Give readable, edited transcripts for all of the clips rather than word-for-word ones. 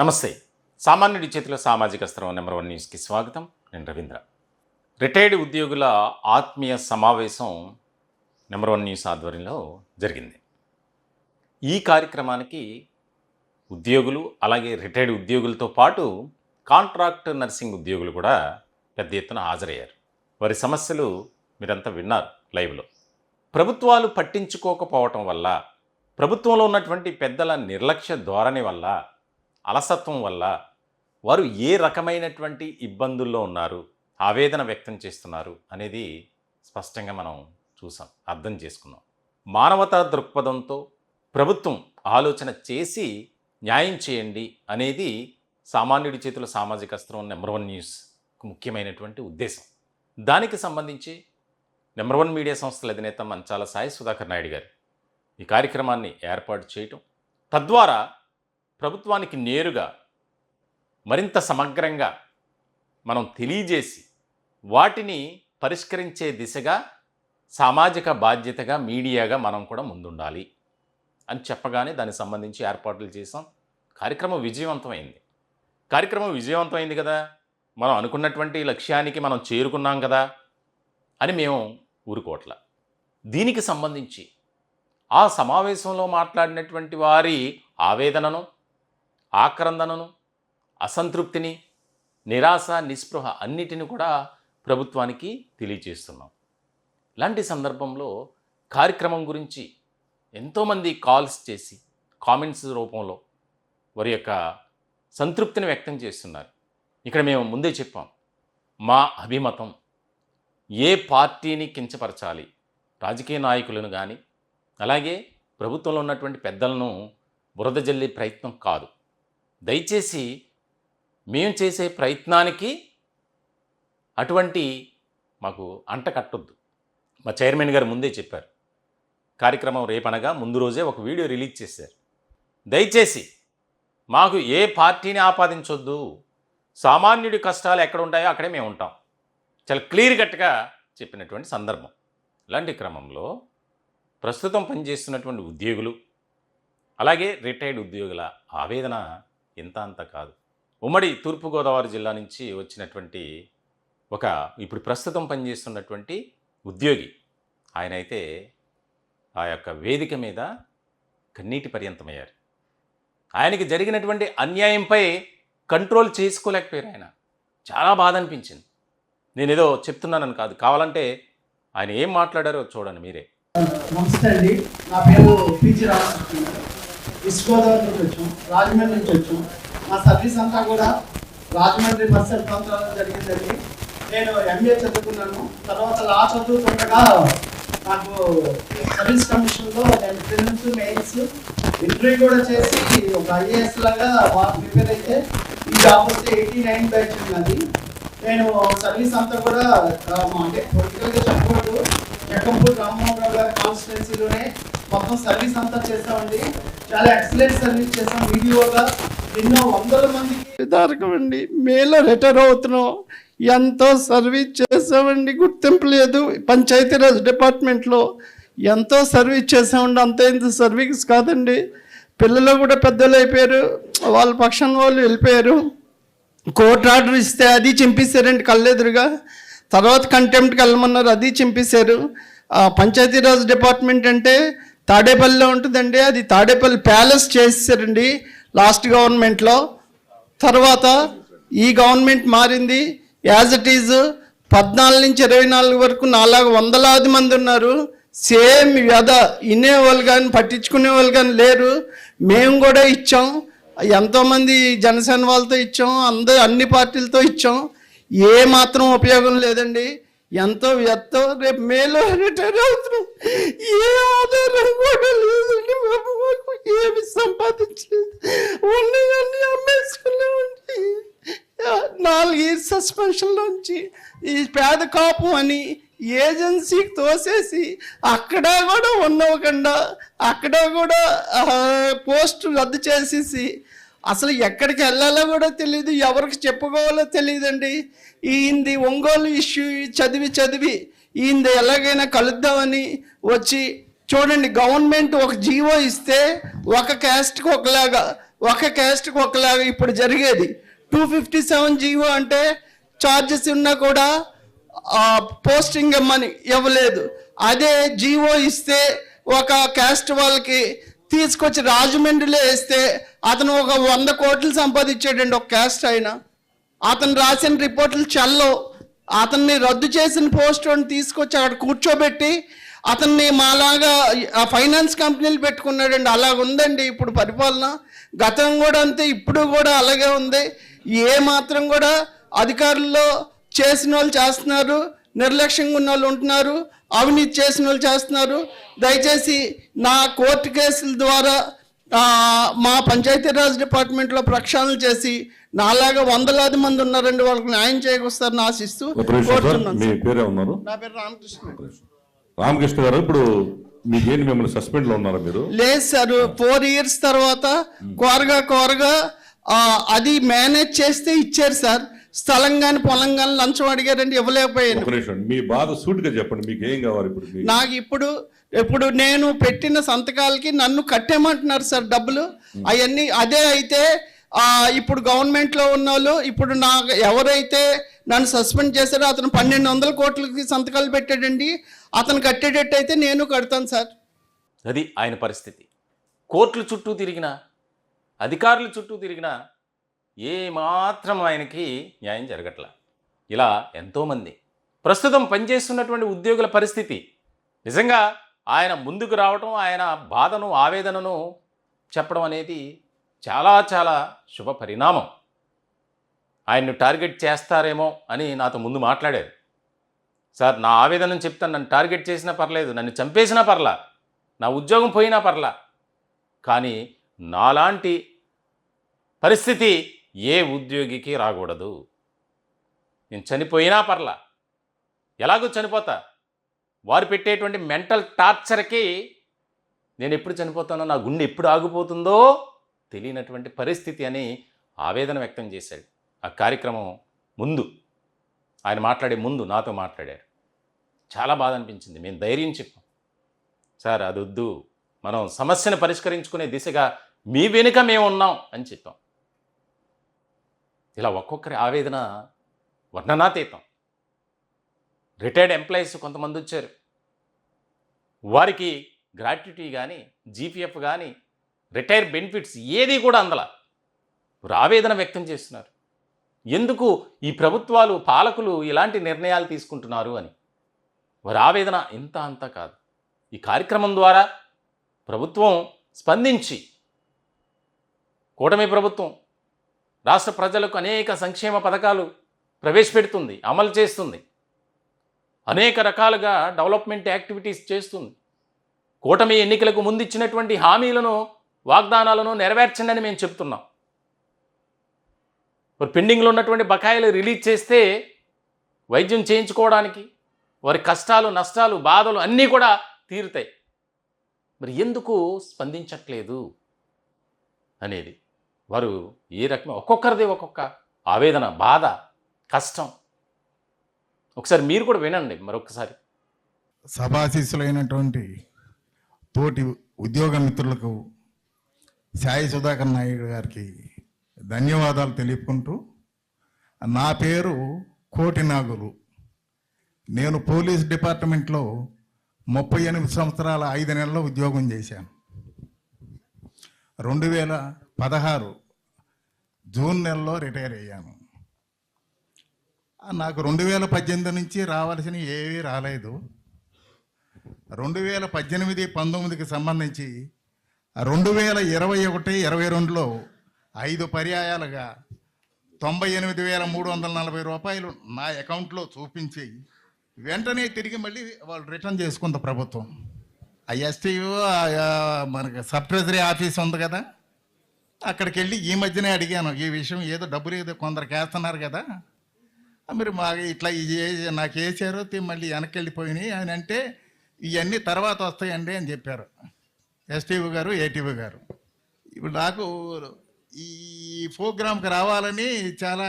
నమస్తే. సామాన్యుడి చేతిలో సామాజిక అస్త్రం నెంబర్ 1 న్యూస్కి స్వాగతం. నేను రవీంద్ర. రిటైర్డ్ ఉద్యోగుల ఆత్మీయ సమావేశం నెంబర్ 1 న్యూస్ ఆధ్వర్యంలో జరిగింది. ఈ కార్యక్రమానికి ఉద్యోగులు అలాగే రిటైర్డ్ ఉద్యోగులతో పాటు కాంట్రాక్ట్ నర్సింగ్ ఉద్యోగులు కూడా పెద్ద ఎత్తున హాజరయ్యారు. వారి సమస్యలు మీరంతా విన్నారు లైవ్లో. ప్రభుత్వాలు పట్టించుకోకపోవటం వల్ల, ప్రభుత్వంలో ఉన్నటువంటి పెద్దల నిర్లక్ష్య ధోరణి వల్ల, అలసత్వం వల్ల వారు ఏ రకమైనటువంటి ఇబ్బందుల్లో ఉన్నారు, ఆవేదన వ్యక్తం చేస్తున్నారు అనేది స్పష్టంగా మనం చూసాం, అర్థం చేసుకున్నాం. మానవతా దృక్పథంతో ప్రభుత్వం ఆలోచన చేసి న్యాయం చేయండి అనేది సామాన్యుడి చేతుల సామాజిక అస్త్రం నెంబర్ 1 న్యూస్ ముఖ్యమైనటువంటి ఉద్దేశం. దానికి సంబంధించి నెంబర్ 1 మీడియా సంస్థల అధినేత మంచాల సాయి సుధాకర్ నాయుడు గారు ఈ కార్యక్రమాన్ని ఏర్పాటు చేయటం, తద్వారా ప్రభుత్వానికి నేరుగా మరింత సమగ్రంగా మనం తెలియజేసి వాటిని పరిష్కరించే దిశగా సామాజిక బాధ్యతగా మీడియాగా మనం కూడా ముందుండాలి అని చెప్పగానే దానికి సంబంధించి ఏర్పాట్లు చేసాం. కార్యక్రమం విజయవంతమైంది కదా, మనం అనుకున్నటువంటి లక్ష్యానికి మనం చేరుకున్నాం కదా అని మేము ఊరుకోవట్ల. దీనికి సంబంధించి ఆ సమావేశంలో మాట్లాడినటువంటి వారి ఆవేదనను, ఆక్రందనను, అసంతృప్తిని, నిరాశ, నిస్పృహ అన్నిటిని కూడా ప్రభుత్వానికి తెలియజేస్తున్నాం. ఇలాంటి సందర్భంలో కార్యక్రమం గురించి ఎంతోమంది కాల్స్ చేసి కామెంట్స్ రూపంలో వారి యొక్క సంతృప్తిని వ్యక్తం చేస్తున్నారు. ఇక్కడ మేము ముందే చెప్పాం, మా అభిమతం ఏ పార్టీని కించపరచాలి, రాజకీయ నాయకులను కానీ అలాగే ప్రభుత్వంలో ఉన్నటువంటి పెద్దలను బురద జల్లే ప్రయత్నం కాదు. దయచేసి మేము చేసే ప్రయత్నానికి అటువంటి మాకు అంట కట్టొద్దు. మా చైర్మన్ గారు ముందే చెప్పారు, కార్యక్రమం రేపనగా ముందు రోజే ఒక వీడియో రిలీజ్ చేశారు. దయచేసి మాకు ఏ పార్టీని ఆపాదించొద్దు, సామాన్యుడి కష్టాలు ఎక్కడ ఉంటాయో అక్కడే మేము ఉంటాం, చాలా క్లియర్ కట్గా చెప్పినటువంటి సందర్భం. ఇలాంటి క్రమంలో ప్రస్తుతం పనిచేస్తున్నటువంటి ఉద్యోగులు అలాగే రిటైర్డ్ ఉద్యోగుల ఆవేదన ఎంత అంత కాదు. ఉమ్మడి తూర్పుగోదావరి జిల్లా నుంచి వచ్చినటువంటి ఇప్పుడు ప్రస్తుతం పనిచేస్తున్నటువంటి ఉద్యోగి, ఆయన అయితే ఆ యొక్క వేదిక మీద కన్నీటి పర్యంతమయ్యారు. ఆయనకి జరిగినటువంటి అన్యాయంపై కంట్రోల్ చేసుకోలేకపోయారు. ఆయన చాలా బాధ అనిపించింది. నేనేదో చెప్తున్నానని కాదు, కావాలంటే ఆయన ఏం మాట్లాడారో చూడండి మీరే. నమస్తే అండి, నా పేరు పిజి రామకృష్ణ. ఈస్ట్ గోదావరి నుంచి వచ్చాం, రాజమండ్రి నుంచి వచ్చాం. మా సర్వీస్ అంతా కూడా రాజమండ్రి మత్స్య ప్రాంతాల్లో జరిగిందండి. నేను ఎంఏ చదువుకున్నాను. తర్వాత లా చదువుతుండగా నాకు సర్వీస్ కమిషన్లో నేను ప్రిలిమ్స్, మెయిన్స్, ఇంటర్వ్యూ కూడా చేసి ఒక ఐఏఎస్ లాగా ప్రిపేర్ అయితే ఈ జాబ్ వస్తే 89 బ్యాచ్ ఉన్నది. నేను సర్వీస్ అంతా కూడా అంటే పొలిటికల్గా చెప్పకూడదు, జక్కంపూడి రామ్మోహన్ రావు గారి కాన్స్టిట్యున్సీలోనే మొత్తం సర్వీస్ అంతా చేస్తామండి. చాలా ఎక్సలెంట్ సర్వీస్ చేస్తాం. వీడియోగా ఎన్నో వందల మందికి దారకమండి. మేలో రిటైర్ అవుతున్నాం, ఎంతో సర్వీస్ చేసామండి. గుర్తింపు లేదు. పంచాయతీరాజ్ డిపార్ట్మెంట్లో ఎంతో సర్వీస్ చేసామండి. అంత ఇంత సర్వీస్ కాదండి. పిల్లలు కూడా పెద్దలు అయిపోయారు, వాళ్ళ పక్షాన వాళ్ళు వెళ్ళిపోయారు. కోర్టు ఆర్డర్ ఇస్తే అది చింపేశారండి కళ్ళెదురుగా. తర్వాత కంటెంప్ట్కి వెళ్ళమన్నారు, అది చింపేశారు. పంచాయతీరాజ్ డిపార్ట్మెంట్ అంటే తాడేపల్లిలో ఉంటుందండి, అది తాడేపల్లి ప్యాలెస్ చేసేసారండి లాస్ట్ గవర్నమెంట్లో. తర్వాత ఈ గవర్నమెంట్ మారింది. యాజ్ ఇట్ ఈజ్ 14 నుంచి 24 వరకు 4 వందలాది మంది ఉన్నారు. సేమ్ వ్యధ వినేవాళ్ళు కానీ పట్టించుకునే వాళ్ళు కానీ లేరు. మేము కూడా ఇచ్చాం, ఎంతోమంది జనసేన వాళ్ళతో ఇచ్చాం, అన్ని పార్టీలతో ఇచ్చాం. ఏ మాత్రం ఉపయోగం లేదండి. ఎంతో వ్యర్థం. రేపు మేలో రిటైర్ అవుతున్నాం. ఏ ఆధారం కూడా లేదండి. మాకు ఏమి సంపాదించలేదు, ఉన్నాయన్నీ అమ్మేసుకున్నామండి. 4 ఇయర్స్ సస్పెన్షన్లోంచి ఈ పేద కాపు అని ఏజెన్సీకి తోసేసి అక్కడ కూడా ఉండవకుండా అక్కడ కూడా పోస్ట్ రద్దు చేసేసి అసలు ఎక్కడికి వెళ్ళాలో కూడా తెలియదు, ఎవరికి చెప్పుకోవాలో తెలియదండి. ఈయనది ఒంగోలు ఇష్యూ చదివి ఈయనది ఎలాగైనా కలుద్దామని వచ్చి చూడండి. గవర్నమెంట్ ఒక జీవో ఇస్తే ఒక క్యాస్ట్కి ఒకలాగా, ఒక క్యాస్ట్కి ఒకలాగా ఇప్పుడు జరిగేది. 257 జీవో అంటే ఛార్జెస్ ఉన్నా కూడా పోస్టింగ్ ఇవ్వమని ఇవ్వలేదు. అదే జీవో ఇస్తే ఒక క్యాస్ట్ వాళ్ళకి తీసుకొచ్చి రాజమండ్రిలో వేస్తే అతను ఒక 100 కోట్లు సంపాదించాడండి ఒక క్యాస్ట్ అయినా. అతను రాసిన రిపోర్ట్లు చల్లవు. అతన్ని రద్దు చేసిన పోస్టుని తీసుకొచ్చి అక్కడ కూర్చోబెట్టి అతన్ని మాలాగా ఫైనాన్స్ కంపెనీలు పెట్టుకున్నాడండి. అలాగ ఉందండి ఇప్పుడు పరిపాలన. గతం కూడా అంతే, ఇప్పుడు కూడా అలాగే ఉంది. ఏ మాత్రం కూడా అధికారుల్లో చేసిన వాళ్ళు చేస్తున్నారు, నిర్లక్ష్యంగా ఉన్న వాళ్ళు ఉంటున్నారు, అవినీతి చేసిన వాళ్ళు చేస్తున్నారు. దయచేసి నా కోర్టు కేసుల ద్వారా మా పంచాయతీరాజ్ డిపార్ట్మెంట్లో ప్రక్షాళన చేసి నాలాగా వందలాది మంది ఉన్నారండి, వాళ్ళకి న్యాయం చేయకొస్తారని ఆశిస్తూ కోరుతున్నాను. మీ పేరే ఉన్నారు? నా పేరు రామకృష్ణ. రామకృష్ణ గారు, ఇప్పుడు మీకేంటి, మిమ్మల్ని సస్పెండ్ లో ఉన్నారా మీరు? లేదు సార్, 4 years తర్వాత కోరగా అది మేనేజ్ చేస్తే ఇచ్చారు సార్. స్థలం కానీ పొలం కానీ లంచం అడిగారండి, ఇవ్వలేకపోయాను. మీ బాధ సూటిగా చెప్పండి, మీకు ఏం కావాలి ఇప్పుడు? నాకు ఇప్పుడు నేను పెట్టిన సంతకాలకి నన్ను కట్టేమంటున్నారు సార్ డబ్బులు. అవన్నీ అదే అయితే ఇప్పుడు గవర్నమెంట్లో ఉన్న వాళ్ళు ఇప్పుడు నాకు ఎవరైతే నన్ను సస్పెండ్ చేశారో అతను 1200 కోట్లకి సంతకాలు పెట్టాడండి. అతను కట్టేటట్టు అయితే నేను కడతాను సార్. అది ఆయన పరిస్థితి. కోర్టుల చుట్టూ తిరిగినా, అధికారుల చుట్టూ తిరిగినా ఏమాత్రం ఆయనకి న్యాయం జరగట్లా. ఇలా ఎంతోమంది ప్రస్తుతం పనిచేస్తున్నటువంటి ఉద్యోగుల పరిస్థితి. నిజంగా ఆయన ముందుకు రావటం, ఆయన బాధను, ఆవేదనను చెప్పడం అనేది చాలా చాలా శుభ పరిణామం. ఆయన్ను టార్గెట్ చేస్తారేమో అని నాతో ముందు మాట్లాడారు. సార్, నా ఆవేదనను చెప్తాను, నన్ను టార్గెట్ చేసినా పర్లేదు, నన్ను చంపేసినా పర్లా, నా ఉద్యోగం పోయినా పర్లా, కానీ నాలాంటి పరిస్థితి ఏ ఉద్యోగికి రాకూడదు. నేను చనిపోయినా పర్లా, ఎలాగో చనిపోతా. వారు పెట్టేటువంటి మెంటల్ టార్చర్కి నేను ఎప్పుడు చనిపోతానో, నా గుండె ఎప్పుడు ఆగిపోతుందో తెలియనటువంటి పరిస్థితి అని ఆవేదన వ్యక్తం చేశాడు. ఆ కార్యక్రమం ముందు, ఆయన మాట్లాడే ముందు నాతో మాట్లాడారు. చాలా బాధ అనిపించింది. మేము ధైర్యం చెప్పాం, సార్ అది వద్దు, మనం సమస్యను పరిష్కరించుకునే దిశగా మీ వెనుక మేము ఉన్నాం అని చెప్పాం. ఇలా ఒక్కొక్కరి ఆవేదన వర్ణనాతీతం. రిటైర్డ్ ఎంప్లాయీస్ కొంతమంది వచ్చారు, వారికి గ్రాట్యుటీ కానీ, జీపీఎఫ్ కానీ, రిటైర్ బెనిఫిట్స్ ఏది కూడా అందల. వారు ఆవేదన వ్యక్తం చేస్తున్నారు. ఎందుకు ఈ ప్రభుత్వాలు, పాలకులు ఇలాంటి నిర్ణయాలు తీసుకుంటున్నారు అని. వారి ఆవేదన ఇంత అంతా కాదు. ఈ కార్యక్రమం ద్వారా ప్రభుత్వం స్పందించి, కూటమి ప్రభుత్వం రాష్ట్ర ప్రజలకు అనేక సంక్షేమ పథకాలు ప్రవేశపెడుతుంది, అమలు చేస్తుంది, అనేక రకాలుగా డెవలప్మెంట్ యాక్టివిటీస్ చేస్తుంది. కూటమి ఎన్నికలకు ముందు ఇచ్చినటువంటి హామీలను, వాగ్దానాలను నెరవేర్చండి మేము చెప్తున్నాం. వారు పెండింగ్లో ఉన్నటువంటి బకాయిలు రిలీజ్ చేస్తే వైద్యం చేయించుకోవడానికి వారి కష్టాలు, నష్టాలు, బాధలు అన్నీ కూడా తీరుతాయి. మరి ఎందుకు స్పందించట్లేదు అనేది వారు ఏ రకం, ఒక్కొక్కరిది ఒక్కొక్క ఆవేదన, బాధ, కష్టం. ఒకసారి మీరు కూడా వినండి మరొకసారి. సభాశీస్సులైనటువంటి తోటి ఉద్యోగ మిత్రులకు సాయి సుధాకర్ నాయుడు గారికి ధన్యవాదాలు తెలుపుకుంటూ, నా పేరు కోటి నాగులు. నేను పోలీస్ డిపార్ట్మెంట్లో 38 సంవత్సరాల 5 నెలల్లో ఉద్యోగం చేశాను. 2016 జూన్ నెలలో రిటైర్ అయ్యాను. నాకు 2018 నుంచి రావాల్సిన ఏవీ రాలేదు. 2018-19కి సంబంధించి 2021-22లో 5 పర్యాయాలుగా 98,340 రూపాయలు నా అకౌంట్లో చూపించి వెంటనే తిరిగి మళ్ళీ వాళ్ళు రిటర్న్ చేసుకుంది ప్రభుత్వం. ఎస్టీఓ మనకి సబ్ ట్రెజరీ ఆఫీస్ ఉంది కదా, అక్కడికి వెళ్ళి ఈ మధ్యనే అడిగాను ఈ విషయం. ఏదో డబ్బులు ఏదో కొందరికి వేస్తున్నారు కదా, మీరు మాకు ఇట్లా నాకు వేసారు, మళ్ళీ వెనక్కి వెళ్ళిపోయినాయి అని అంటే, ఇవన్నీ తర్వాత వస్తాయండి అని చెప్పారు ఎస్టీఓ గారు, ఏటీఓ గారు. ఇప్పుడు నాకు ఈ ప్రోగ్రాంకి రావాలని చాలా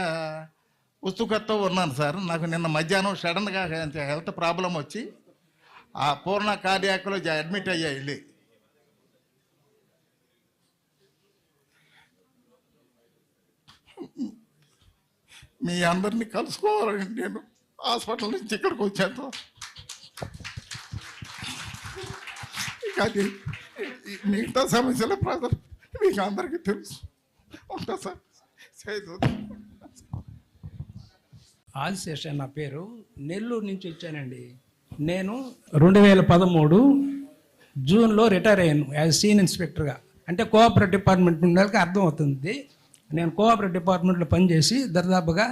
ఉత్సుకతతో ఉన్నాను సార్. నాకు నిన్న మధ్యాహ్నం సడన్గా హెల్త్ ప్రాబ్లం వచ్చి ఆ పూర్ణ కార్డియాక్లో అడ్మిట్ అయ్యా వెళ్ళి. మీ అందరినీ కలుసుకోవాలని నేను హాస్పిటల్ నుంచి ఇక్కడికి వచ్చాను. ఇక అది మిగతా సమస్యల బ్రదర్ మీకు అందరికీ తెలుసు. ఉంటా సార్. ఆదిశేష నా పేరు, నెల్లూరు నుంచి వచ్చానండి. నేను 2013 జూన్లో రిటైర్ అయ్యాను యాజ్ సీనియర్ ఇన్స్పెక్టర్గా. అంటే కోఆపరేటివ్ డిపార్ట్మెంట్ ఉండాలి అర్థం అవుతుంది. నేను కోఆపరేటివ్ డిపార్ట్మెంట్లో పనిచేసి దాదాపుగా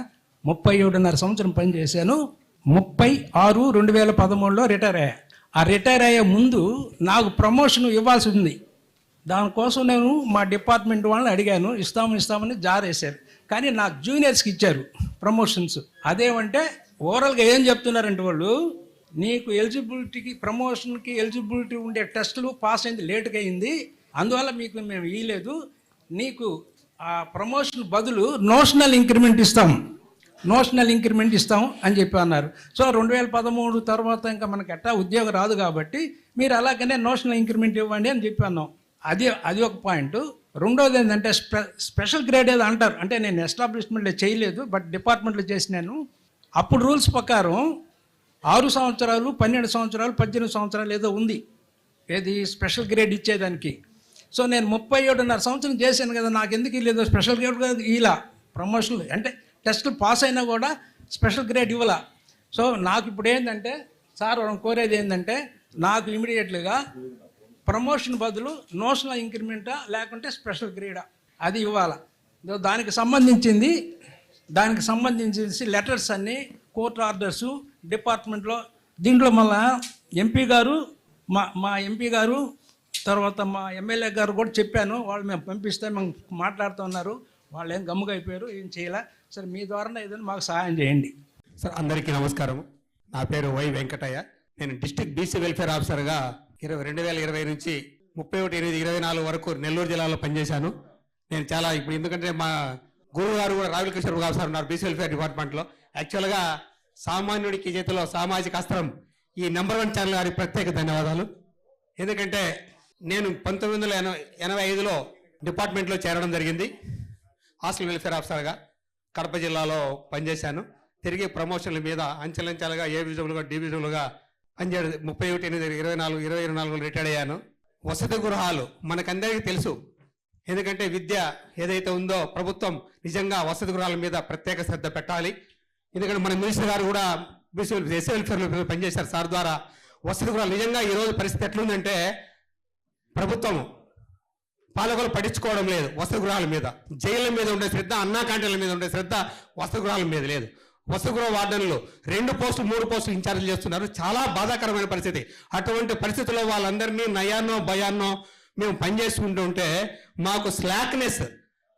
37.5 సంవత్సరం పనిచేశాను. 30/6/2013లో రిటైర్ అయ్యా. ఆ రిటైర్ అయ్యే ముందు నాకు ప్రమోషన్ ఇవ్వాల్సి ఉంది. దానికోసం నేను మా డిపార్ట్మెంట్ వాళ్ళని అడిగాను, ఇస్తామని జారేశారు. కానీ నాకు జూనియర్స్కి ఇచ్చారు ప్రమోషన్స్. అదేమంటే ఓవరాల్గా ఏం చెప్తున్నారంటే వాళ్ళు, నీకు ఎలిజిబిలిటీకి ప్రమోషన్కి ఎలిజిబిలిటీ ఉండే టెస్టులు పాస్ అయింది, లేట్గా అయింది, అందువల్ల మీకు మేము ఇవ్వలేదు, నీకు ఆ ప్రమోషన్ బదులు నోషనల్ ఇంక్రిమెంట్ ఇస్తాం అని చెప్పి అన్నారు. సో 2013 తర్వాత ఇంకా మనకి ఎట్టా ఉద్యోగం రాదు కాబట్టి మీరు అలాగనే నోషనల్ ఇంక్రిమెంట్ ఇవ్వండి అని చెప్పి అన్నాం. అది ఒక పాయింట్. రెండోది ఏంటంటే స్పెషల్ గ్రేడ్ ఏదో అంటారు. అంటే నేను ఎస్టాబ్లిష్మెంట్లో చేయలేదు, బట్ డిపార్ట్మెంట్లో చేసినాను. అప్పుడు రూల్స్ ప్రకారం 6 సంవత్సరాలు, 12 సంవత్సరాలు, 18 సంవత్సరాలు ఏదో ఉంది ఏది స్పెషల్ గ్రేడ్ ఇచ్చేదానికి. సో నేను 37.5 సంవత్సరం చేశాను కదా, నాకు ఎందుకు ఇవ్వలేదు స్పెషల్ గ్రేడ్? ఇలా ప్రమోషన్లు అంటే టెస్టులు పాస్ అయినా కూడా స్పెషల్ గ్రేడ్ ఇవ్వాల. సో నాకు ఇప్పుడు ఏంటంటే సార్ కోరేది ఏంటంటే, నాకు ఇమీడియట్లీగా ప్రమోషన్ బదులు నోషనల్ ఇంక్రిమెంటా లేకుంటే స్పెషల్ గ్రేడా అది ఇవ్వాల. దానికి సంబంధించి లెటర్స్ అన్నీ, కోర్టు ఆర్డర్సు డిపార్ట్మెంట్లో, దీంట్లో మళ్ళా ఎంపీ గారు, మా ఎంపీ గారు, తర్వాత మా ఎమ్మెల్యే గారు కూడా చెప్పాను. వాళ్ళు మేము పంపిస్తే మేము మాట్లాడుతూ ఉన్నారు. వాళ్ళు ఏం గమ్ముగా అయిపోయారు, ఏం చేయలే. సరే మీ ద్వారా ఏదైనా మాకు సహాయం చేయండి. సార్ అందరికీ నమస్కారం. నా పేరు వై వెంకటయ్య. నేను డిస్ట్రిక్ట్ బీసీ వెల్ఫేర్ ఆఫీసర్గా 2020 నుంచి 31/8/24 వరకు నెల్లూరు జిల్లాలో పనిచేశాను. నేను చాలా ఇప్పుడు ఎందుకంటే మా గురువు గారు కూడా రావుల కిషోర్ గారు సార్ ఉన్నారు బీసీ వెల్ఫేర్ డిపార్ట్మెంట్లో. యాక్చువల్గా సామాన్యుడికి చేతిలో సామాజిక అస్త్రం ఈ నెంబర్ 1 ఛానల్ గారికి ప్రత్యేక ధన్యవాదాలు. ఎందుకంటే నేను 1985లో డిపార్ట్మెంట్లో చేరడం జరిగింది. హాస్టల్ వెల్ఫేర్ ఆఫీసర్గా కడప జిల్లాలో పనిచేశాను. తిరిగి ప్రమోషన్ల మీద అంచెలంచెలుగా ఏ విజువల్గా డి విజువల్గా పనిచేయడం 31/8/24 రిటైర్డ్ అయ్యాను. వసతి గృహాలు మనకందరికీ తెలుసు. ఎందుకంటే విద్య ఏదైతే ఉందో ప్రభుత్వం నిజంగా వసతి గృహాల మీద ప్రత్యేక శ్రద్ధ పెట్టాలి. ఎందుకంటే మన మినిస్టర్ గారు కూడా ఎస్సీ వెల్ఫేర్లో పనిచేశారు సార్ ద్వారా. వసతి గృహాలు నిజంగా ఈరోజు పరిస్థితి ఎట్లుందంటే ప్రభుత్వం పాలకులు పట్టించుకోవడం లేదు. వసతి గృహాల మీద, జైళ్ళ మీద ఉండే శ్రద్ధ, అన్నా క్యాంటీన్ల మీద ఉండే శ్రద్ధ వసతి గృహాల మీద లేదు. వసతి గృహ వార్డన్లు 2 పోస్టులు 3 పోస్టులు ఇన్ఛార్జ్ చేస్తున్నారు. చాలా బాధాకరమైన పరిస్థితి. అటువంటి పరిస్థితుల్లో వాళ్ళందరినీ నయాన్నో భయాన్నో మేము పనిచేసుకుంటూ ఉంటే మాకు slackness,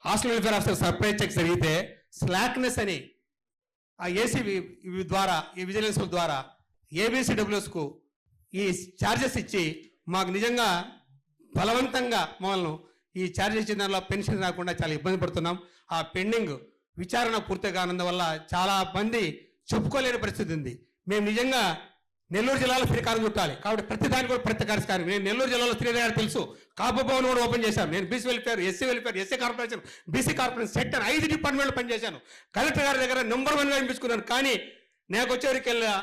hostel welfare officer surprise check జరిగితే స్లాక్నెస్ అని ఆ ఏసీబీ ద్వారా, ఈ విజిలెన్స్ ద్వారా ఏబీసీడబ్ల్యూఎస్కు ఈ ఛార్జెస్ ఇచ్చి మాకు నిజంగా బలవంతంగా మమ్మల్ని ఈ ఛార్జెస్ ఇచ్చిన దానిలో పెన్షన్ రాకుండా చాలా ఇబ్బంది పడుతున్నాం. ఆ పెండింగ్ విచారణ పూర్తిగా కానందువల్ల చాలా మంది చెప్పుకోలేని పరిస్థితి ఉంది. మేము నిజంగా నెల్లూరు జిల్లాలో శ్రీకారం చుట్టాలి కాబట్టి ప్రతి దానికి కూడా ప్రతి కార్యక్రమం. నేను నెల్లూరు జిల్లాలో శ్రీనగర్ తెలుసు, కాపు భవన్ కూడా ఓపెన్ చేశాను. నేను BC welfare, SC welfare, SC corporation, BC corporation sector 5 డిపార్ట్మెంట్లు పనిచేశాను. కలెక్టర్ గారి దగ్గర నెంబర్ 1గా అనిపించుకున్నాను. కానీ నాకు వచ్చేవరికెళ్ళా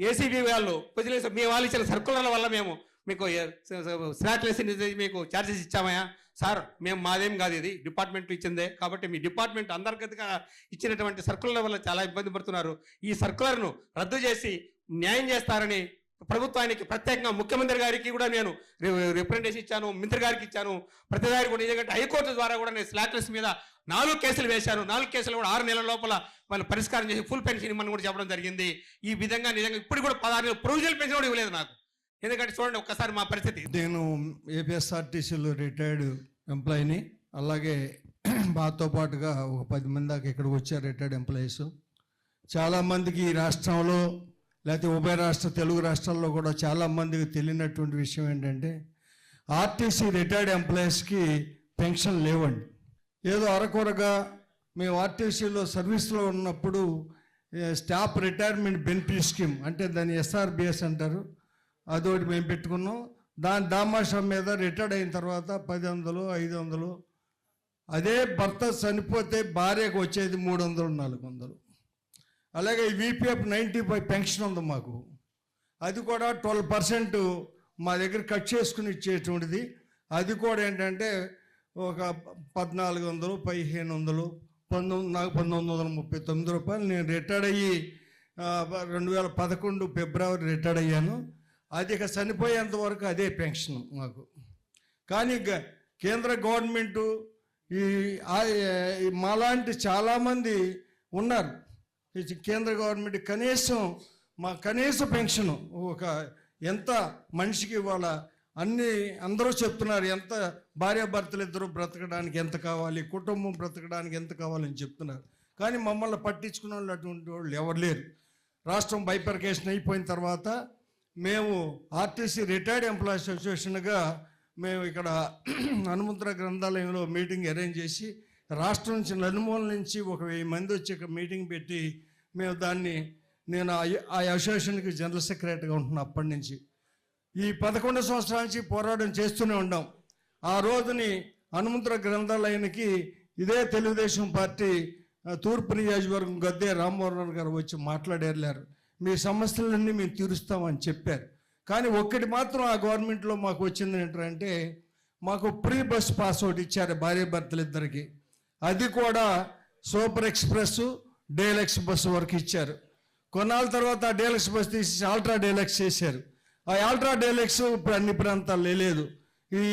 ఏసీబీ వాళ్ళు పొజిలేసి మీ వాళ్ళు ఇచ్చిన సర్కులర్ల వల్ల మేము మీకు స్లాక్లెస్ మీకు ఛార్జెస్ ఇచ్చామయ్యా సార్. మేము మాదేం కాదు, ఇది డిపార్ట్మెంట్ ఇచ్చిందే. కాబట్టి మీ డిపార్ట్మెంట్ అంతర్గతంగా ఇచ్చినటువంటి సర్కులర్ వల్ల చాలా ఇబ్బంది పడుతున్నారు. ఈ సర్కులర్ను రద్దు చేసి న్యాయం చేస్తారని ప్రభుత్వానికి ప్రత్యేకంగా ముఖ్యమంత్రి గారికి కూడా నేను రిప్రజెంటేషన్ ఇచ్చాను, మంత్రి గారికి ఇచ్చాను. ప్రతిదారికి కూడా నిజంగా హైకోర్టు ద్వారా కూడా నేను స్లాక్లెస్ మీద 4 కేసులు వేశాను. 4 కేసులు కూడా 6 నెలల లోపల వాళ్ళు పరిష్కారం చేసి ఫుల్ పెన్షన్ ఇవ్వమని కూడా చెప్పడం జరిగింది. ఈ విధంగా నిజంగా ఇప్పుడు కూడా 16 నెలలు ప్రొవిజనల్ పెన్షన్ కూడా ఇవ్వలేదు నాకు. ఎందుకంటే చూడండి ఒక్కసారి మా పరిస్థితి. నేను ఏపీఎస్ఆర్టీసీలో రిటైర్డ్ ఎంప్లాయీని. అలాగే మాతో పాటుగా ఒక 10 మంది దాకా ఇక్కడికి వచ్చారు రిటైర్డ్ ఎంప్లాయీస్. చాలామందికి ఈ రాష్ట్రంలో లేకపోతే ఉభయ రాష్ట్ర తెలుగు రాష్ట్రాల్లో కూడా చాలామందికి తెలియనటువంటి విషయం ఏంటంటే ఆర్టీసీ రిటైర్డ్ ఎంప్లాయీస్కి పెన్షన్ లేవండి. ఏదో అరకొరగా మేము ఆర్టీసీలో సర్వీస్లో ఉన్నప్పుడు స్టాఫ్ రిటైర్మెంట్ బెనిఫిట్ స్కీమ్ అంటే దాన్ని ఎస్ఆర్బిఎస్ అంటారు, అదొకటి మేము పెట్టుకున్నాం. దాని దామాషం మీద రిటైర్డ్ అయిన తర్వాత 1000, 500, అదే భర్త చనిపోతే భార్యకు వచ్చేది 300, 400. అలాగే VPF 95 పెన్షన్ ఉంది మాకు, అది కూడా 12% మా దగ్గర కట్ చేసుకుని ఇచ్చేటువంటిది. అది కూడా ఏంటంటే ఒక 1400, 1500, నాకు 1939 రూపాయలు. నేను రిటైర్డ్ అయ్యి 2011 ఫిబ్రవరి రిటైర్డ్ అయ్యాను. అది ఇక చనిపోయేంత వరకు అదే పెన్షన్ మాకు. కానీ కేంద్ర గవర్నమెంటు ఈ మాలాంటి చాలామంది ఉన్నారు. కేంద్ర గవర్నమెంట్ కనీస పెన్షన్ ఒక ఎంత మనిషికి ఇవాళ అందరూ చెప్తున్నారు ఎంత భార్యాభర్తలు ఇద్దరు బ్రతకడానికి ఎంత కావాలి, కుటుంబం బ్రతకడానికి ఎంత కావాలని చెప్తున్నారు. కానీ మమ్మల్ని పట్టించుకున్న వాళ్ళు అటువంటి వాళ్ళు ఎవరు లేరు. రాష్ట్రం బైపర్కేషన్ అయిపోయిన తర్వాత మేము ఆర్టీసీ రిటైర్డ్ ఎంప్లాయీస్ అసోసియేషన్గా మేము ఇక్కడ హనుమంతరావు గ్రంథాలయంలో మీటింగ్ అరేంజ్ చేసి రాష్ట్రం నుంచి నలుమూల నుంచి ఒక 1000 మంది వచ్చి ఇక్కడ మీటింగ్ పెట్టి మేము నేను ఆ అసోసియేషన్కి జనరల్ సెక్రటరీగా ఉంటున్నాను. అప్పటి నుంచి ఈ 11 సంవత్సరాల నుంచి పోరాటం చేస్తూనే ఉన్నాం. ఆ రోజుని హనుమంతరావు గ్రంథాలయానికి ఇదే తెలుగుదేశం పార్టీ తూర్పు నియోజకవర్గం గద్దే రామ్మోహన్ గారు వచ్చి మాట్లాడారు. మీ సమస్యలన్నీ మేము తీరుస్తామని చెప్పారు. కానీ ఒక్కటి మాత్రం ఆ గవర్నమెంట్లో మాకు వచ్చింది ఏంటంటే మాకు ఫ్రీ బస్ పాస్ ఒకటి ఇచ్చారు భార్యాభర్తలు ఇద్దరికి. అది కూడా సూపర్ ఎక్స్ప్రెస్ డీలక్స్ బస్సు వరకు ఇచ్చారు. కొన్నాళ్ళ తర్వాత ఆ డీలక్స్ బస్ తీసి ఆల్ట్రా డీలక్స్ చేశారు. ఆ ఆల్ట్రా డీలక్స్ ఇప్పుడు అన్ని ప్రాంతాల్లో లేదు. ఈ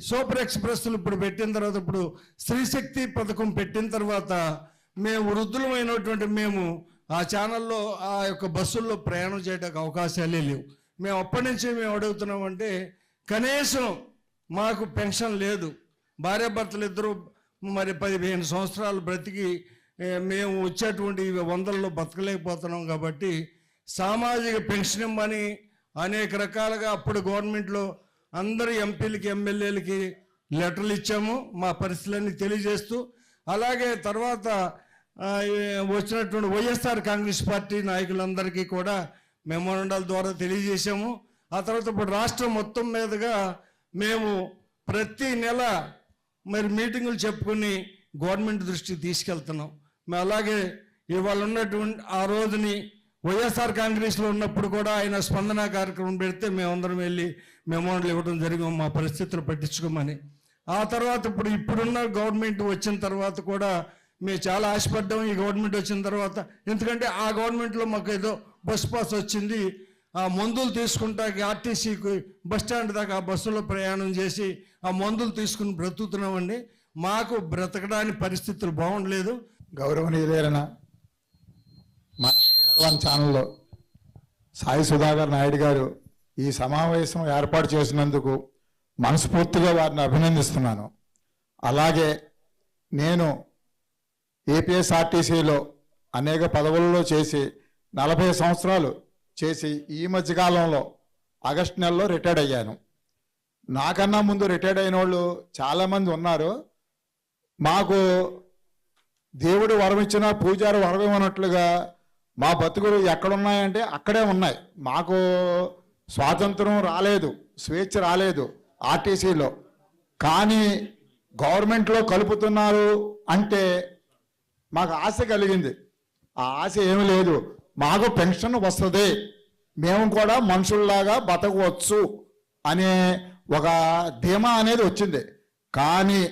సూపర్ ఎక్స్ప్రెస్లు ఇప్పుడు పెట్టిన తర్వాత, ఇప్పుడు స్త్రీశక్తి పథకం పెట్టిన తర్వాత మేము వృద్ధులమైనటువంటి మేము ఆ ఛానల్లో ఆ యొక్క బస్సుల్లో ప్రయాణం చేయడానికి అవకాశాలే లేవు. మేము అప్పటి నుంచి మేము అడుగుతున్నామంటే కనీసం మాకు పెన్షన్ లేదు. భార్యాభర్తలు ఇద్దరు మరి 15 సంవత్సరాలు బ్రతికి మేము వచ్చేటువంటి 100లో బతకలేకపోతున్నాం. కాబట్టి సామాజిక పెన్షన్ ఇమ్మని అనేక రకాలుగా అప్పుడు గవర్నమెంట్లో అందరు ఎంపీలకి ఎమ్మెల్యేలకి లెటర్లు ఇచ్చాము మా పరిస్థితులన్నీ తెలియజేస్తూ. అలాగే తర్వాత వచ్చినటువంటి వైఎస్ఆర్ కాంగ్రెస్ పార్టీ నాయకులందరికీ కూడా మెమోరాండాల ద్వారా తెలియజేశాము. ఆ తర్వాత ఇప్పుడు రాష్ట్రం మొత్తం మీదుగా మేము ప్రతి నెల మరి మీటింగులు చెప్పుకుని గవర్నమెంట్ దృష్టికి తీసుకెళ్తున్నాం. మేము అలాగే ఇవాళ ఉన్నటువంటి ఆ రోజుని వైఎస్ఆర్ కాంగ్రెస్లో ఉన్నప్పుడు కూడా ఆయన స్పందన కార్యక్రమం పెడితే మేమందరం వెళ్ళి మెమోరాండాలు ఇవ్వడం జరిగాం మా పరిస్థితులు పట్టించుకోమని. ఆ తర్వాత ఇప్పుడున్న గవర్నమెంట్ వచ్చిన తర్వాత కూడా మేము చాలా ఆశపడ్డాం ఈ గవర్నమెంట్ వచ్చిన తర్వాత. ఎందుకంటే ఆ గవర్నమెంట్లో మాకు ఏదో బస్ పాస్ వచ్చింది, ఆ మందులు తీసుకుంటాకి ఆర్టీసీకి బస్ స్టాండ్ దాకా ఆ బస్సులో ప్రయాణం చేసి ఆ మందులు తీసుకుని బ్రతుకుతున్నామండి. మాకు బ్రతకడానికి పరిస్థితులు బాగుండలేదు. గౌరవనీయులైన మా నంబర్ 1 ఛానల్లో సాయి సుధాకర్ నాయుడు గారు ఈ సమావేశం ఏర్పాటు చేసినందుకు మనస్ఫూర్తిగా వారిని అభినందిస్తున్నాను. అలాగే నేను ఏపీఎస్ఆర్టీసీలో అనేక పదవులలో చేసి 40 సంవత్సరాలు చేసి ఈ మధ్యకాలంలో ఆగస్టు నెలలో రిటైర్డ్ అయ్యాను. నాకన్నా ముందు రిటైర్డ్ అయిన వాళ్ళు చాలామంది ఉన్నారు. మాకు దేవుడు వరం ఇచ్చినా పూజారి వరం ఇవ్వనట్లుగా మా బతుకులు ఎక్కడున్నాయంటే అక్కడే ఉన్నాయి. మాకు స్వాతంత్రం రాలేదు, స్వేచ్ఛ రాలేదు ఆర్టీసీలో. కానీ గవర్నమెంట్లో కలుపుతున్నారు అంటే మాకు ఆశ కలిగింది. ఆ ఆశ ఏమీ లేదు, మాకు పెన్షన్ వస్తుంది, మేము కూడా మనుషుల్లాగా బతకవచ్చు అనే ఒక ధీమా అనేది వచ్చింది. కానీ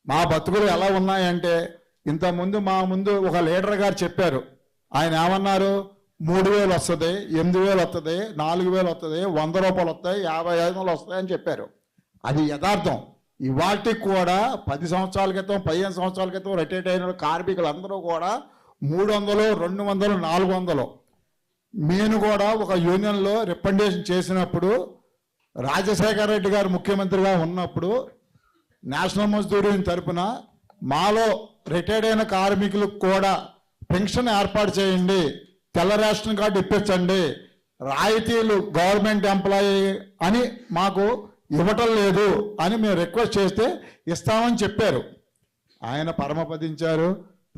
మా బతుకులు ఎలా ఉన్నాయంటే ఇంతకుముందు మా ముందు ఒక లీడర్ గారు చెప్పారు. ఆయన ఏమన్నారు, 3000 వస్తుంది, 8000 వస్తుంది, 4000 వస్తుంది, 100 రూపాయలు వస్తాయి, 55 వస్తాయి అని చెప్పారు. అది యథార్థం. ఇవాటికి కూడా 10 సంవత్సరాల క్రితం 15 సంవత్సరాల క్రితం రిటైర్డ్ అయిన కార్మికులందరూ కూడా 300, 200, 400. నేను కూడా ఒక యూనియన్లో రిప్రజెంటేషన్ చేసినప్పుడు రాజశేఖర రెడ్డి గారు ముఖ్యమంత్రిగా ఉన్నప్పుడు నేషనల్ మజ్దూర్ తరపున మాలో రిటైర్డ్ అయిన కార్మికులకు కూడా పెన్షన్ ఏర్పాటు చేయండి, తెల్ల రేషన్ కార్డు ఇప్పించండి, రాయితీలు గవర్నమెంట్ ఎంప్లాయీ అని మాకు ఇవ్వటం లేదు అని మేము రిక్వెస్ట్ చేస్తే ఇస్తామని చెప్పారు. ఆయన పరమపదించారు.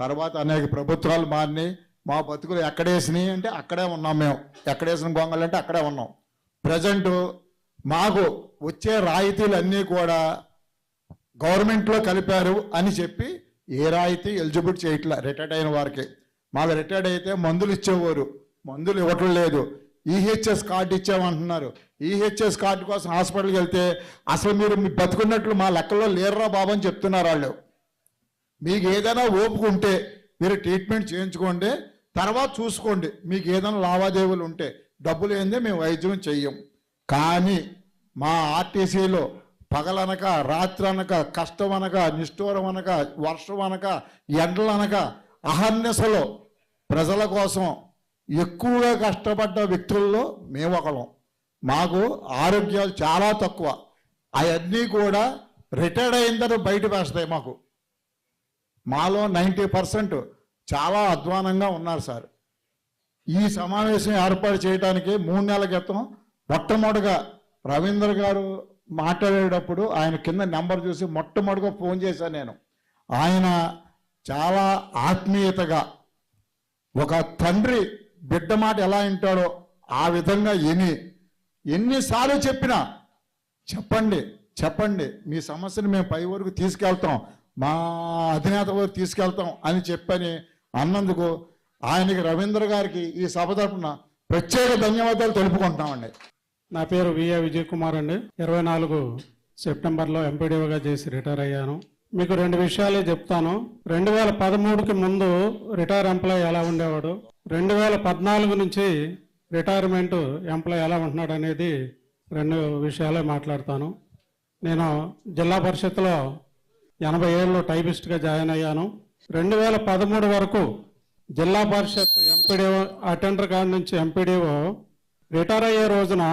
తర్వాత అనేక ప్రభుత్వాలు మారినాయి. మా బతుకులు ఎక్కడేసినాయి అంటే అక్కడే ఉన్నాం. మేము ఎక్కడేసిన గొంగలు అంటే అక్కడే ఉన్నాం. ప్రజెంట్ మాకు వచ్చే రాయితీలు అన్నీ కూడా గవర్నమెంట్లో కలిపారు అని చెప్పి ఏ రాయితీ ఎలిజిబుల్ చేయట్లా రిటైర్డ్ అయిన వారికి. మాకు రిటైర్డ్ అయితే మందులు ఇచ్చేవారు, మందులు ఇవ్వటం లేదు. ఈహెచ్ఎస్ కార్డు ఇచ్చామంటున్నారు. ఈహెచ్ఎస్ కార్డు కోసం హాస్పిటల్కి వెళ్తే అసలు మీరు మీ బతుకున్నట్లు మా లెక్కల్లో లేరురా బాబు అని చెప్తున్నారు వాళ్ళు. మీకు ఏదైనా ఓపిక ఉంటే మీరు ట్రీట్మెంట్ చేయించుకోండి, తర్వాత చూసుకోండి. మీకు ఏదైనా లావాదేవీలు ఉంటే డబ్బులు ఏందే మేము వైద్యం చెయ్యం. కానీ మా ఆర్టీసీలో పగలనక రాత్రనక కష్టం అనక నిష్ఠూరం అనక వర్షం అనక ఎండలనక అహర్నిశలో ప్రజల కోసం ఎక్కువగా కష్టపడ్డ వ్యక్తుల్లో మేము ఒకళ్ళం. మాకు ఆరోగ్యాలు చాలా తక్కువ. అవన్నీ కూడా రిటైర్డ్ అయిన తర్వాత బయట వేస్తాయి. మాలో 90% చాలా అధ్వానంగా ఉన్నారు సార్. ఈ సమావేశం ఏర్పాటు చేయడానికి 3 నెలల క్రితం మొట్టమొదటిగా రవీంద్ర గారు మాట్లాడేటప్పుడు ఆయన కింద నెంబర్ చూసి మొట్టమొదటిగా ఫోన్ చేశాను నేను. ఆయన చాలా ఆత్మీయతగా ఒక తండ్రి బిడ్డ మాట ఎలా వింటాడో ఆ విధంగా ఎన్నిసార్లు చెప్పినా చెప్పండి మీ సమస్యను మేము పై వరకు తీసుకెళ్తాం, మా అధినేత వరకు తీసుకెళ్తాం అని చెప్పని అన్నందుకు ఆయనకి రవీంద్ర గారికి ఈ సభ తరపున ప్రత్యేక ధన్యవాదాలు తెలుపుకుంటున్నామండి. నా పేరు విఏ విజయ్ కుమార్ అండి. 24 సెప్టెంబర్లో ఎంపీడీఓగా చేసి రిటైర్ అయ్యాను. మీకు 2 విషయాలే చెప్తాను. 2013కి ముందు రిటైర్ ఎంప్లాయ్ ఎలా ఉండేవాడు, 2014 నుంచి రిటైర్మెంట్ ఎంప్లాయ్ ఎలా ఉంటున్నాడు అనేది 2 విషయాలే మాట్లాడతాను. నేను జిల్లా పరిషత్లో 80 ఏళ్ళు టైపిస్ట్గా జాయిన్ అయ్యాను. 2013 వరకు జిల్లా పరిషత్ ఎంపీడీఓ అటెండర్ కాడి నుంచి ఎంపీడీఓ రిటైర్ అయ్యే రోజున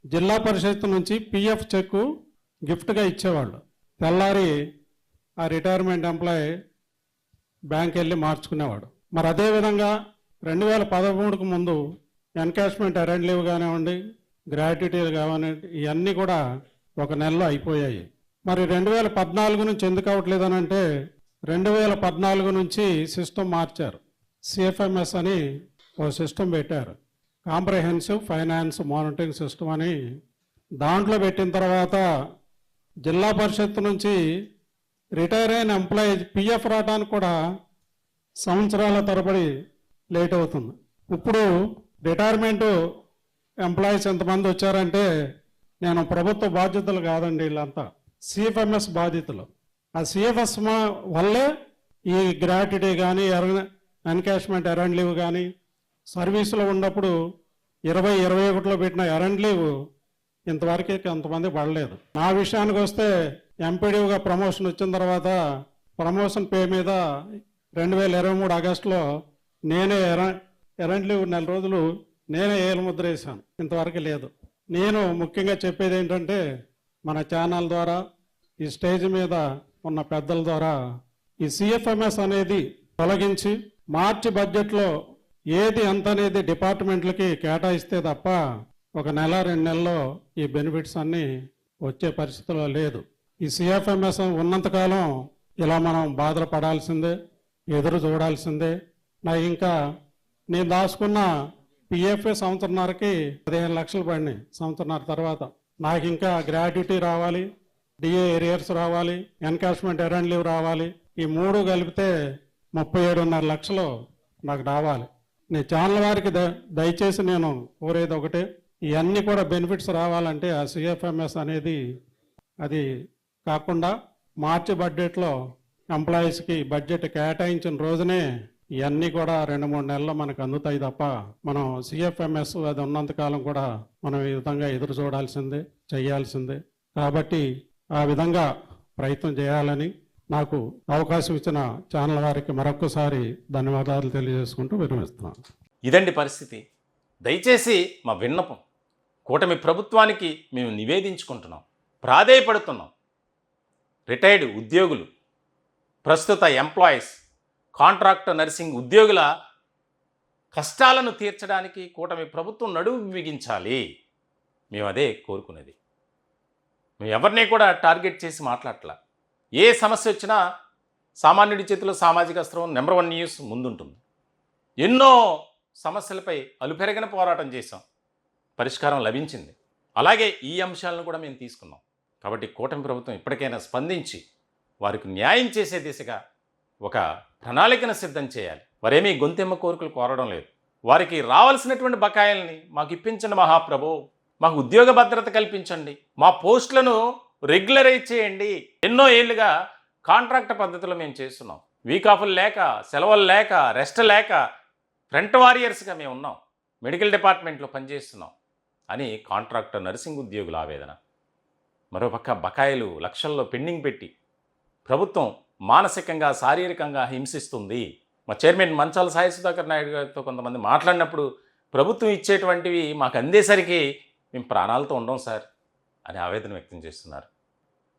జిల్లా పరిషత్ నుంచి పిఎఫ్ చెక్ గిఫ్ట్గా ఇచ్చేవాళ్ళు. తెల్లారి ఆ రిటైర్మెంట్ ఎంప్లాయ్ బ్యాంక్ వెళ్ళి మార్చుకునేవాడు. మరి అదేవిధంగా 2013కు ముందు ఎన్కాష్మెంట్ ఎరెండ్ లీవ్ కానివ్వండి, గ్రాట్యుటీలు కానివ్వండి, ఇవన్నీ కూడా 1 నెలలో అయిపోయాయి. మరి 2014 నుంచి ఎందుకు అవ్వట్లేదని అంటే 2014 నుంచి సిస్టమ్ మార్చారు. సిఎఫ్ఎంఎస్ అని ఓ సిస్టమ్ పెట్టారు, కాంప్రహెన్సివ్ ఫైనాన్స్ మానిటరింగ్ సిస్టమ్ అని. దాంట్లో పెట్టిన తర్వాత జిల్లా పరిషత్ నుంచి రిటైర్ అయిన ఎంప్లాయీ పిఎఫ్ రావడానికి కూడా సంవత్సరాల తరబడి లేట్ అవుతుంది. ఇప్పుడు రిటైర్మెంట్ ఎంప్లాయీస్ ఎంతమంది వచ్చారంటే, నేను ప్రభుత్వ బాధ్యతలు కాదండి, వీళ్ళంతా సిఎఫ్ఎంఎస్ బాధ్యతలు. ఆ సిఎఫ్ఎస్ వల్లే ఈ గ్రాట్యుటీ కానీ ఎన్కాష్మెంట్ ఎరెండ్ లీవ్ కానీ సర్వీసులో ఉన్నప్పుడు 2021లో పెట్టిన ఎరెండ్ లీవ్ ఇంతవరకు కొంతమంది పడలేదు. నా విషయానికి వస్తే ఎంపీడీగా ప్రమోషన్ వచ్చిన తర్వాత ప్రమోషన్ పే మీద 2023 ఆగస్టులో నేనే ఎరెండ్ లీవ్ 4 రోజులు నేనే ఏలు ముద్ర వేశాను, ఇంతవరకు లేదు. నేను ముఖ్యంగా చెప్పేది ఏంటంటే, మన ఛానల్ ద్వారా ఈ స్టేజ్ మీద ఉన్న పెద్దల ద్వారా ఈ సిఎఫ్ఎంఎస్ అనేది తొలగించి మార్చి బడ్జెట్లో ఏది ఎంత అనేది డిపార్ట్మెంట్లకి కేటాయిస్తే తప్ప 1 నెల 2 నెలల్లో ఈ బెనిఫిట్స్ అన్నీ వచ్చే పరిస్థితిలో లేదు. ఈ సిఎఫ్ఎంఎస్ ఉన్నంతకాలం ఇలా మనం బాధలు పడాల్సిందే, ఎదురు చూడాల్సిందే. నాకు ఇంకా నేను దాచుకున్న పిఎఫ్ఏ సంవత్సరంన్నరకి 15 లక్షలు పడినాయి. సంవత్సరంన్నర తర్వాత నాకు ఇంకా గ్రాట్యుటీ రావాలి, డిఏ ఏరియర్స్ రావాలి, ఎన్కాష్మెంట్ ఎరెండ్ లీవ్ రావాలి. ఈ 3 కలిపితే 37.5 లక్షలు నాకు రావాలి. నేను ఛానల్ వారికి దయచేసి నేను కోరేది ఒకటే, ఇవన్నీ కూడా బెనిఫిట్స్ రావాలంటే ఆ సిఎఫ్ఎంఎస్ అనేది అది కాకుండా మార్చి బడ్జెట్లో ఎంప్లాయీస్కి బడ్జెట్ కేటాయించిన రోజునే ఇవన్నీ కూడా 2-3 నెలల్లో మనకు అందుతాయి తప్ప మనం సిఎఫ్ఎంఎస్ అది ఉన్నంతకాలం కూడా మనం ఈ విధంగా ఎదురు చూడాల్సిందే, చేయాల్సిందే. కాబట్టి ఆ విధంగా ప్రయత్నం చేయాలని నాకు అవకాశం ఇచ్చిన ఛానల్ వారికి మరొకసారి ధన్యవాదాలు తెలియజేసుకుంటూ విరమిస్తున్నాను. ఇదండి పరిస్థితి. దయచేసి మా విన్నపం కూటమి ప్రభుత్వానికి మేము నివేదించుకుంటున్నాం, ప్రాధేయపడుతున్నాం. రిటైర్డ్ ఉద్యోగులు, ప్రస్తుత ఎంప్లాయీస్, కాంట్రాక్ట్ నర్సింగ్ ఉద్యోగుల కష్టాలను తీర్చడానికి కూటమి ప్రభుత్వం నడుము బిగించాలి. మేము అదే కోరుకునేది. మేము ఎవరిని కూడా టార్గెట్ చేసి మాట్లాడట్లా. ఏ సమస్య వచ్చినా సామాన్యుడి చేతిలో సామాజిక అస్త్రం నెంబర్ 1 న్యూస్ ముందుంటుంది. ఎన్నో సమస్యలపై అలుపెరగని పోరాటం చేశాం, పరిష్కారం లభించింది. అలాగే ఈ అంశాలను కూడా మేము తీసుకున్నాం. కాబట్టి కూటమి ప్రభుత్వం ఇప్పటికైనా స్పందించి వారికి న్యాయం చేసే దిశగా ఒక ప్రణాళికను సిద్ధం చేయాలి. వారేమీ గొంతెమ్మ కోరికలు కోరడం లేదు. వారికి రావాల్సినటువంటి బకాయిల్ని మాకు ఇప్పించండి మహాప్రభు, మాకు ఉద్యోగ భద్రత కల్పించండి, మా పోస్టులను రెగ్యులరైజ్ చేయండి. ఎన్నో ఏళ్ళుగా కాంట్రాక్ట్ పద్ధతిలో మేము చేస్తున్నాం. వీక్ ఆఫ్లు లేక, సెలవులు లేక, రెస్ట్ లేక ఫ్రంట్ వారియర్స్గా మేము ఉన్నాం, మెడికల్ డిపార్ట్మెంట్లో పనిచేస్తున్నాం అని కాంట్రాక్టర్ నర్సింగ్ ఉద్యోగుల ఆవేదన. మరోపక్క బకాయిలు లక్షల్లో పెండింగ్ పెట్టి ప్రభుత్వం మానసికంగా, శారీరకంగా హింసిస్తుంది. మా చైర్మన్ మంచాల సాయి సుధాకర్ నాయుడు గారితో కొంతమంది మాట్లాడినప్పుడు ప్రభుత్వం ఇచ్చేటువంటివి మాకు అందేసరికి మేము ప్రాణాలతో ఉండం సార్ అని ఆవేదన వ్యక్తం చేస్తున్నారు.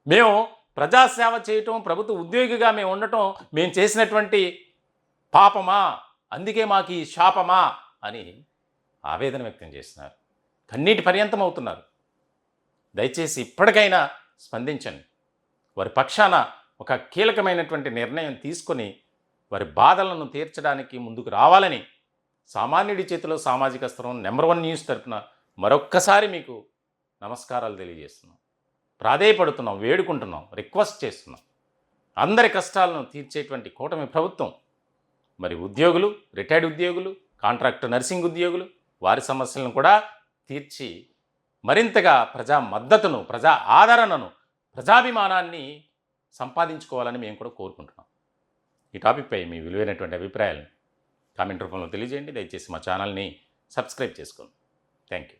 మేము ప్రజాసేవ చేయటం, ప్రభుత్వ ఉద్యోగిగా మేము ఉండటం మేము చేసినటువంటి పాపమా, అందుకే మాకు ఈ శాపమా అని ఆవేదన వ్యక్తం చేస్తున్నారు. కన్నీటి పర్యంతం అవుతున్నారు. దయచేసి ఇప్పటికైనా స్పందించండి. వారి పక్షాన ఒక కీలకమైనటువంటి నిర్ణయం తీసుకొని వారి బాధలను తీర్చడానికి ముందుకు రావాలని సామాన్యుడి చేతిలో సామాజిక స్తరం నెంబర్ 1 న్యూస్ తరపున మరొక్కసారి మీకు నమస్కారాలు తెలియజేస్తున్నాం. ప్రాధేయపడుతున్నాం, వేడుకుంటున్నాం, రిక్వెస్ట్ చేస్తున్నాం. అందరి కష్టాలను తీర్చేటువంటి కూటమి ప్రభుత్వం మరి ఉద్యోగులు, రిటైర్డ్ ఉద్యోగులు, కాంట్రాక్ట్ నర్సింగ్ ఉద్యోగులు వారి సమస్యలను కూడా తీర్చి మరింతగా ప్రజా మద్దతును, ప్రజా ఆదరణను, ప్రజాభిమానాన్ని సంపాదించుకోవాలని మేము కూడా కోరుకుంటున్నాం. ఈ టాపిక్పై మీ విలువైనటువంటి అభిప్రాయాలను కామెంట్ రూపంలో తెలియజేయండి. దయచేసి మా ఛానల్ని సబ్స్క్రైబ్ చేసుకోండి. Thank you.